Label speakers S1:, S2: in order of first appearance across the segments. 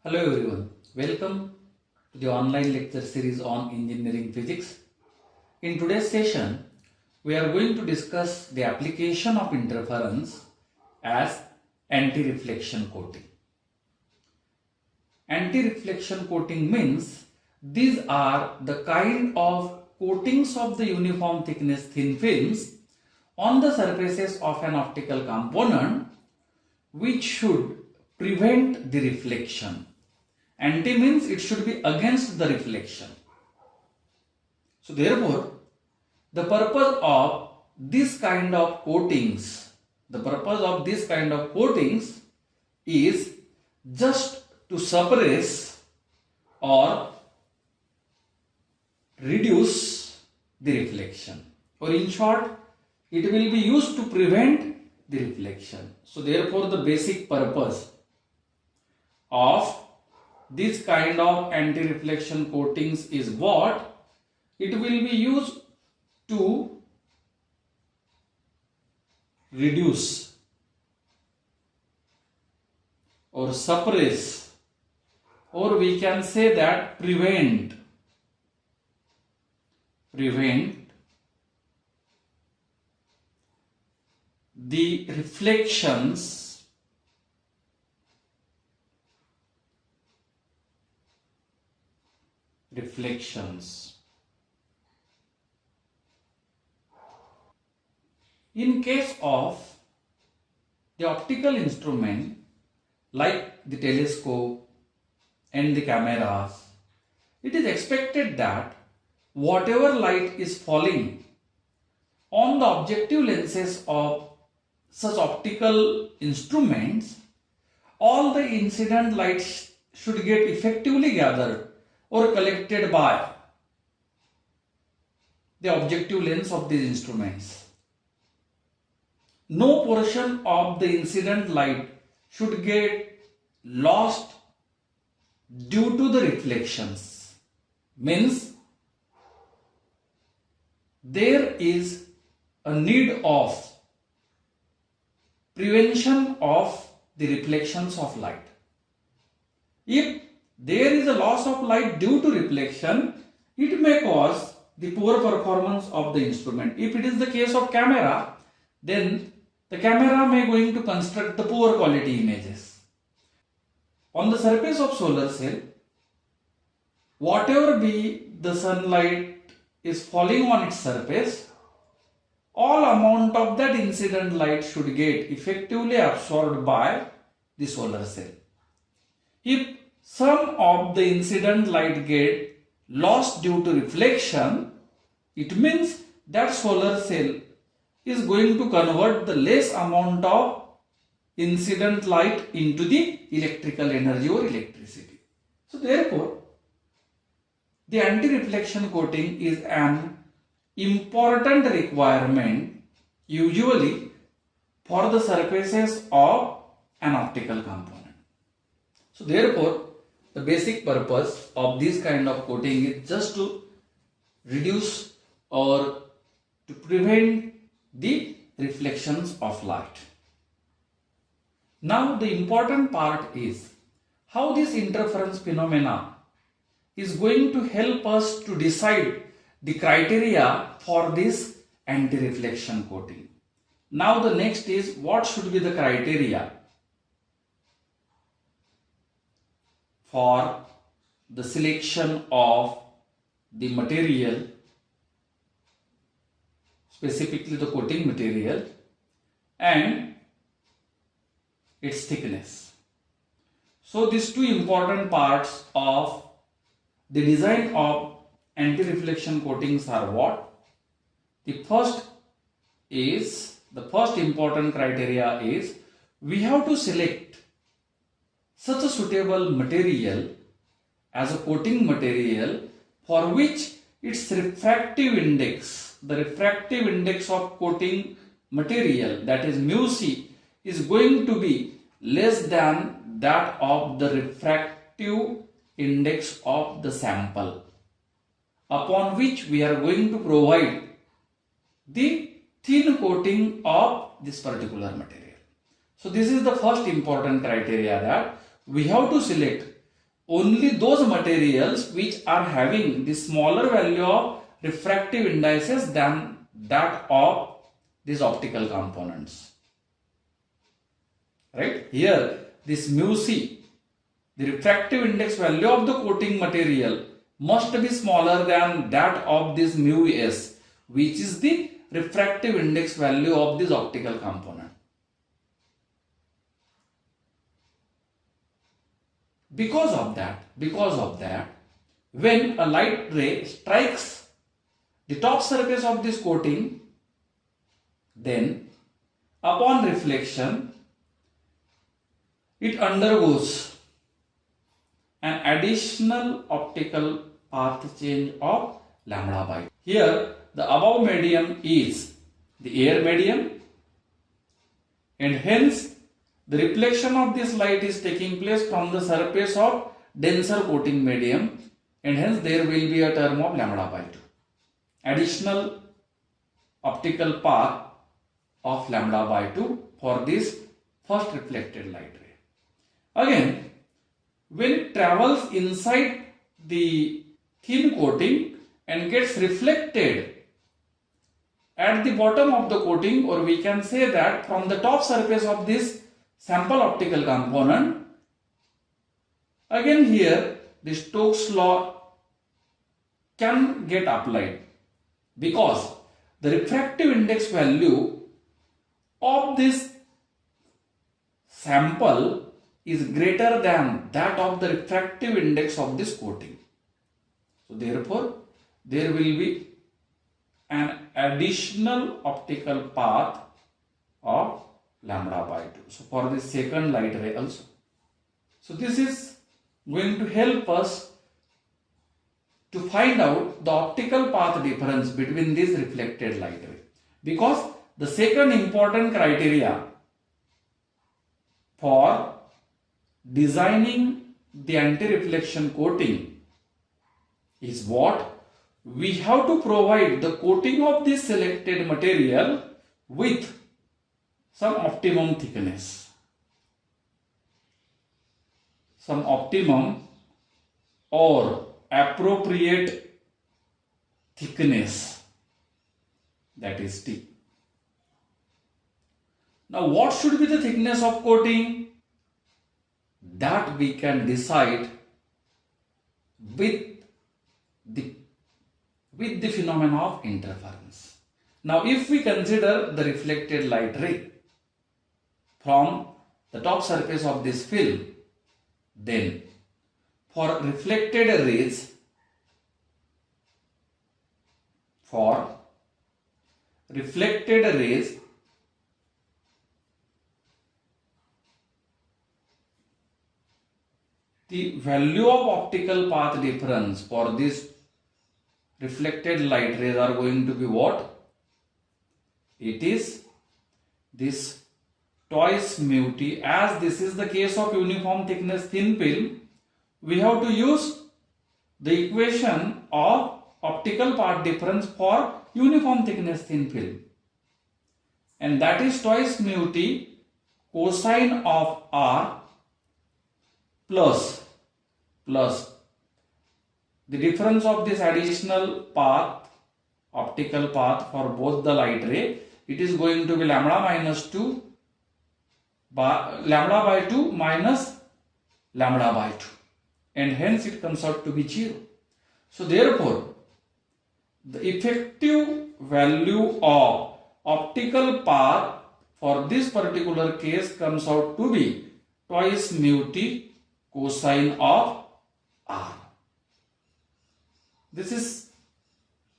S1: Hello everyone, welcome to the online lecture series on engineering physics. In today's session, we are going to discuss the application of interference as anti-reflection coating. Anti-reflection coating means these are the kind of coatings of the uniform thickness thin films on the surfaces of an optical component which should prevent the reflection. Anti means it should be against the reflection. So therefore, the purpose of this kind of coatings, is just to suppress or reduce the reflection, or in short, it will be used to prevent the reflection. So therefore, the basic purpose of this kind of anti-reflection coatings is what? It will be used to reduce or suppress, or we can say that prevent the reflections in case of the optical instrument like the telescope and the cameras. It is expected that whatever light is falling on the objective lenses of such optical instruments, all the incident light should get effectively gathered or collected by the objective lens of these instruments. No portion of the incident light should get lost due to the reflections. Means there is a need of prevention of the reflections of light. If there is a loss of light due to reflection, it may cause the poor performance of the instrument. If it is the case of camera, then the camera may going to construct the poor quality images. On the surface of solar cell, whatever be the sunlight is falling on its surface, all amount of that incident light should get effectively absorbed by the solar cell. If some of the incident light get lost due to reflection, it means that solar cell is going to convert the less amount of incident light into the electrical energy or electricity. So therefore, the anti-reflection coating is an important requirement usually for the surfaces of an optical component. So therefore, the basic purpose of this kind of coating is just to reduce or to prevent the reflections of light. Now the important part is how this interference phenomena is going to help us to decide the criteria for this anti-reflection coating. Now the next is what should be the criteria for the selection of the material, specifically the coating material and its thickness. So these two important parts of the design of anti-reflection coatings are what? The first important criteria is we have to select such a suitable material as a coating material for which its refractive index, the refractive index of coating material, that is mu c, is going to be less than that of the refractive index of the sample upon which we are going to provide the thin coating of this particular material. So this is the first important criteria, that we have to select only those materials which are having the smaller value of refractive indices than that of these optical components. Right? Here, this mu c, the refractive index value of the coating material must be smaller than that of this mu s, which is the refractive index value of this optical component. Because of that, when a light ray strikes the top surface of this coating, then upon reflection, it undergoes an additional optical path change of lambda by 2. Here, the above medium is the air medium, and hence the reflection of this light is taking place from the surface of denser coating medium, and hence there will be a term of lambda by 2. Additional optical path of lambda by 2 for this first reflected light ray. Again, when it travels inside the thin coating and gets reflected at the bottom of the coating, or we can say that from the top surface of this sample optical component, again here the Stokes law can get applied, because the refractive index value of this sample is greater than that of the refractive index of this coating. So therefore, there will be an additional optical path of lambda by 2. So for the second light ray also. So this is going to help us to find out the optical path difference between this reflected light ray. Because the second important criteria for designing the anti-reflection coating is what? We have to provide the coating of this selected material with some optimum thickness, some optimum or appropriate thickness, that is T. Now what should be the thickness of coating? That we can decide with the phenomena of interference. Now if we consider the reflected light ray from the top surface of this film, then for reflected rays, the value of optical path difference for this reflected light rays are going to be what? It is this twice mu t. As this is the case of uniform thickness thin film, we have to use the equation of optical path difference for uniform thickness thin film, and that is twice mu t cosine of r plus the difference of this additional path, optical path for both the light ray. It is going to be lambda minus 2 by lambda by 2 minus lambda by 2, and hence it comes out to be 0. So therefore, the effective value of optical path for this particular case comes out to be twice mu t cosine of r. This is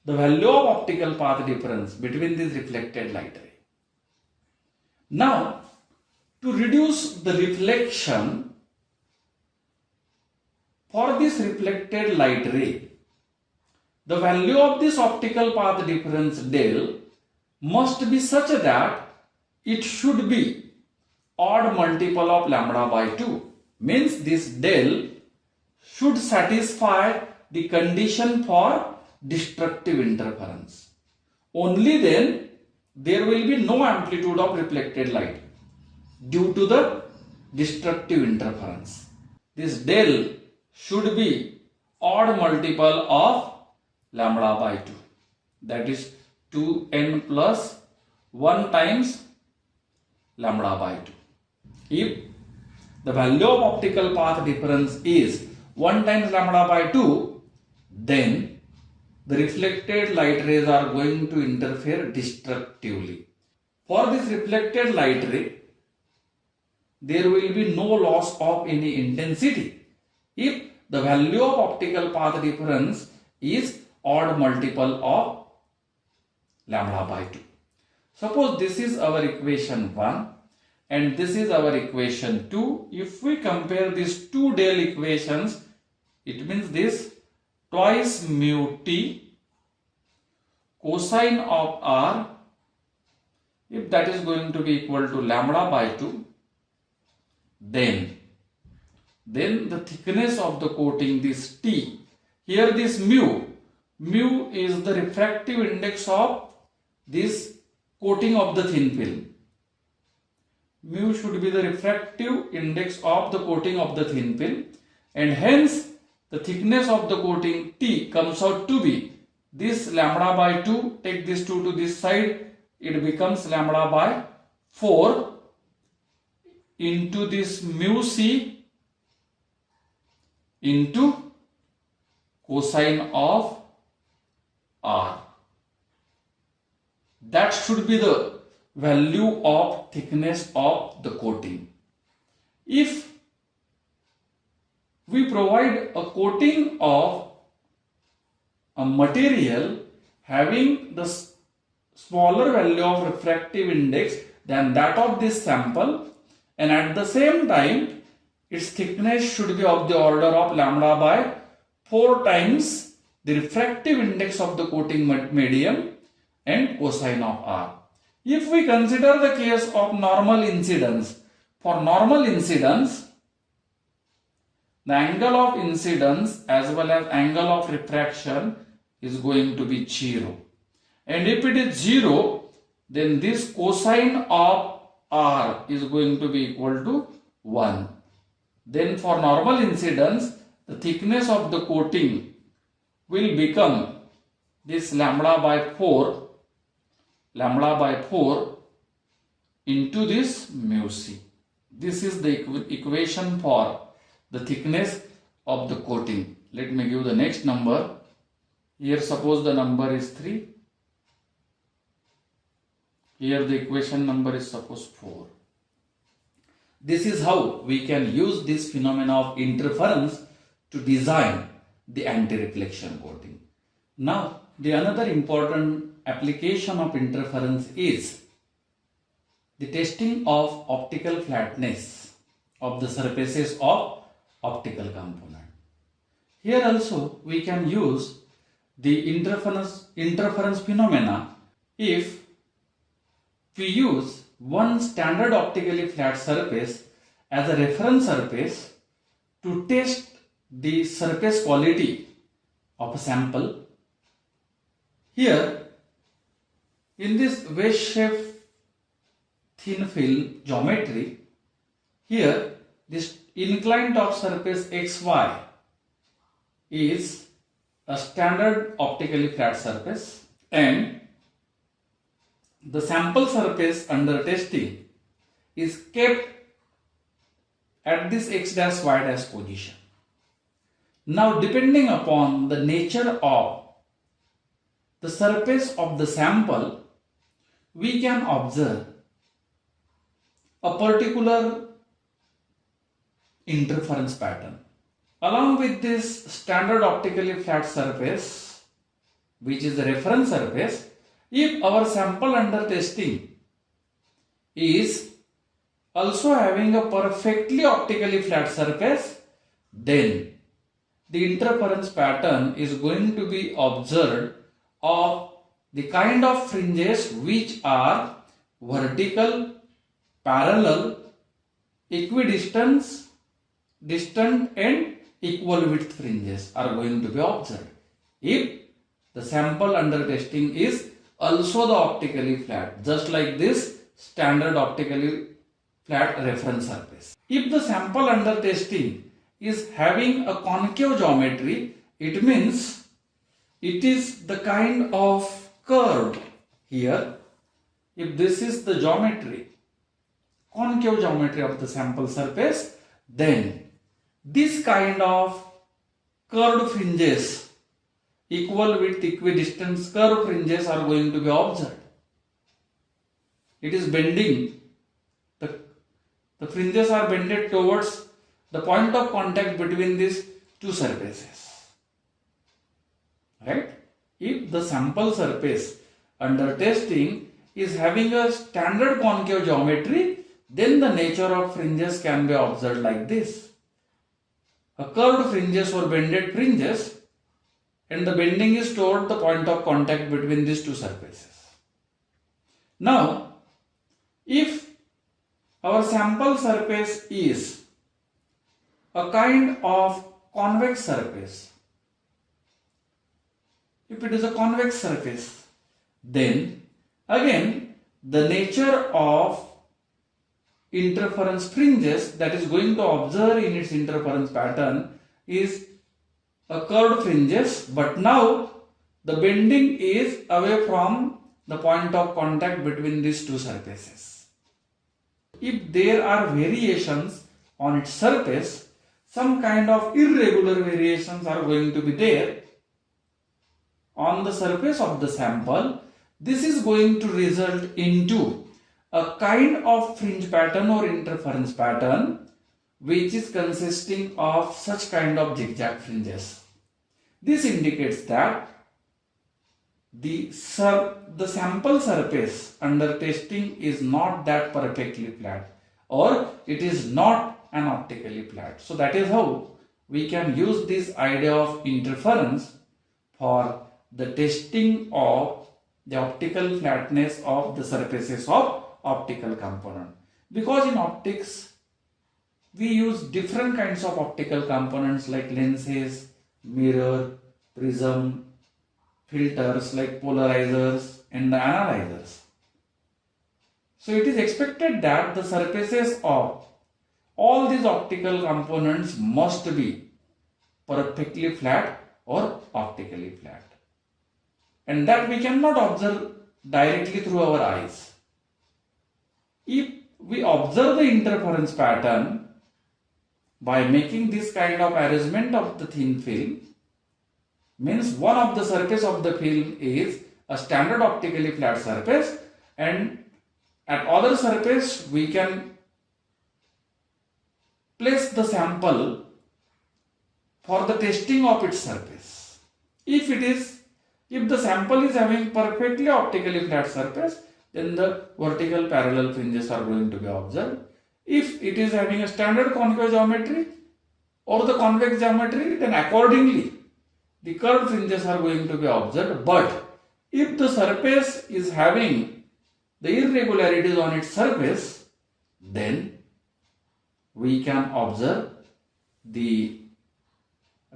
S1: the value of optical path difference between this reflected light ray. Now, to reduce the reflection for this reflected light ray, the value of this optical path difference del must be such that it should be odd multiple of lambda by 2. Means this del should satisfy the condition for destructive interference. Only then there will be no amplitude of reflected light due to the destructive interference. This del should be odd multiple of lambda by 2. That is 2n plus 1 times lambda by 2. If the value of optical path difference is 1 times lambda by 2, then the reflected light rays are going to interfere destructively. For this reflected light ray, there will be no loss of any intensity if the value of optical path difference is odd multiple of lambda by 2. Suppose this is our equation 1 and this is our equation 2. If we compare these two del equations, it means this twice mu t cosine of r, if that is going to be equal to lambda by 2, then the thickness of the coating, this t, here this mu is the refractive index of this coating of the thin film. Mu should be the refractive index of the coating of the thin film, and hence the thickness of the coating t comes out to be this lambda by 2. Take this 2 to this side, it becomes lambda by 4 into this mu c into cosine of r. That should be the value of thickness of the coating. If we provide a coating of a material having the smaller value of refractive index than that of this sample, and at the same time its thickness should be of the order of lambda by 4 times the refractive index of the coating medium and cosine of r. If we consider the case of normal incidence, for normal incidence, the angle of incidence as well as angle of refraction is going to be 0. And if it is 0, then this cosine of r is going to be equal to 1. Then for normal incidence, the thickness of the coating will become this lambda by 4 into this mu c. This is the equation for the thickness of the coating. Let me give the next number. Here suppose the number is 3. Here the equation number is suppose 4. This is how we can use this phenomena of interference to design the anti-reflection coating. Now, the another important application of interference is the testing of optical flatness of the surfaces of optical component. Here also we can use the interference phenomena if we use one standard optically flat surface as a reference surface to test the surface quality of a sample. Here, in this wedge-shaped thin film geometry, here this inclined top surface xy is a standard optically flat surface, and the sample surface under testing is kept at this x dash y dash position. Now, depending upon the nature of the surface of the sample, we can observe a particular interference pattern. Along with this standard optically flat surface, which is the reference surface, if our sample under testing is also having a perfectly optically flat surface, then the interference pattern is going to be observed of the kind of fringes which are vertical, parallel, equidistant, distant and equal width fringes are going to be observed if the sample under testing is also the optically flat, just like this standard optically flat reference surface. If the sample under testing is having a concave geometry, it means it is the kind of curve here. If this is the geometry, concave geometry of the sample surface, then this kind of curved fringes, equal width, equidistant curved fringes are going to be observed. It is bending. The fringes are bended towards the point of contact between these two surfaces. Right? If the sample surface under testing is having a standard concave geometry, then the nature of fringes can be observed like this. A curved fringes or bended fringes, and the bending is toward the point of contact between these two surfaces. Now, if our sample surface is a kind of convex surface, if it is a convex surface, then again the nature of interference fringes that is going to observe in its interference pattern is a curved fringes, but now the bending is away from the point of contact between these two surfaces. If there are variations on its surface, some kind of irregular variations are going to be there on the surface of the sample. This is going to result into a kind of fringe pattern or interference pattern which is consisting of such kind of zigzag fringes. This indicates that the sample surface under testing is not that perfectly flat, or it is not an optically flat. So that is how we can use this idea of interference for the testing of the optical flatness of the surfaces of optical component. Because in optics we use different kinds of optical components like lenses, mirror, prism, filters like polarizers and the analyzers. So it is expected that the surfaces of all these optical components must be perfectly flat or optically flat, and that we cannot observe directly through our eyes. If we observe the interference pattern by making this kind of arrangement of the thin film, means one of the surface of the film is a standard optically flat surface, and at other surface we can place the sample for the testing of its surface. If the sample is having perfectly optically flat surface, then the vertical parallel fringes are going to be observed. If it is having a standard concave geometry or the convex geometry, then accordingly the curved fringes are going to be observed. But if the surface is having the irregularities on its surface, then we can observe the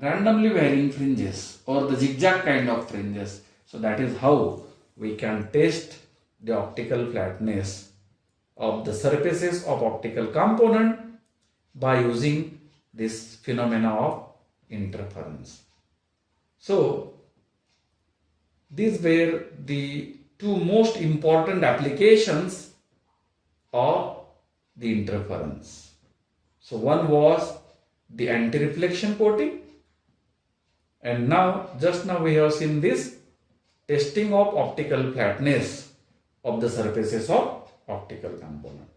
S1: randomly varying fringes or the zigzag kind of fringes. So that is how we can test the optical flatness of the surfaces of optical component by using this phenomena of interference. So these were the two most important applications of the interference. So one was the anti-reflection coating, and just now we have seen this testing of optical flatness of the surfaces of optical component.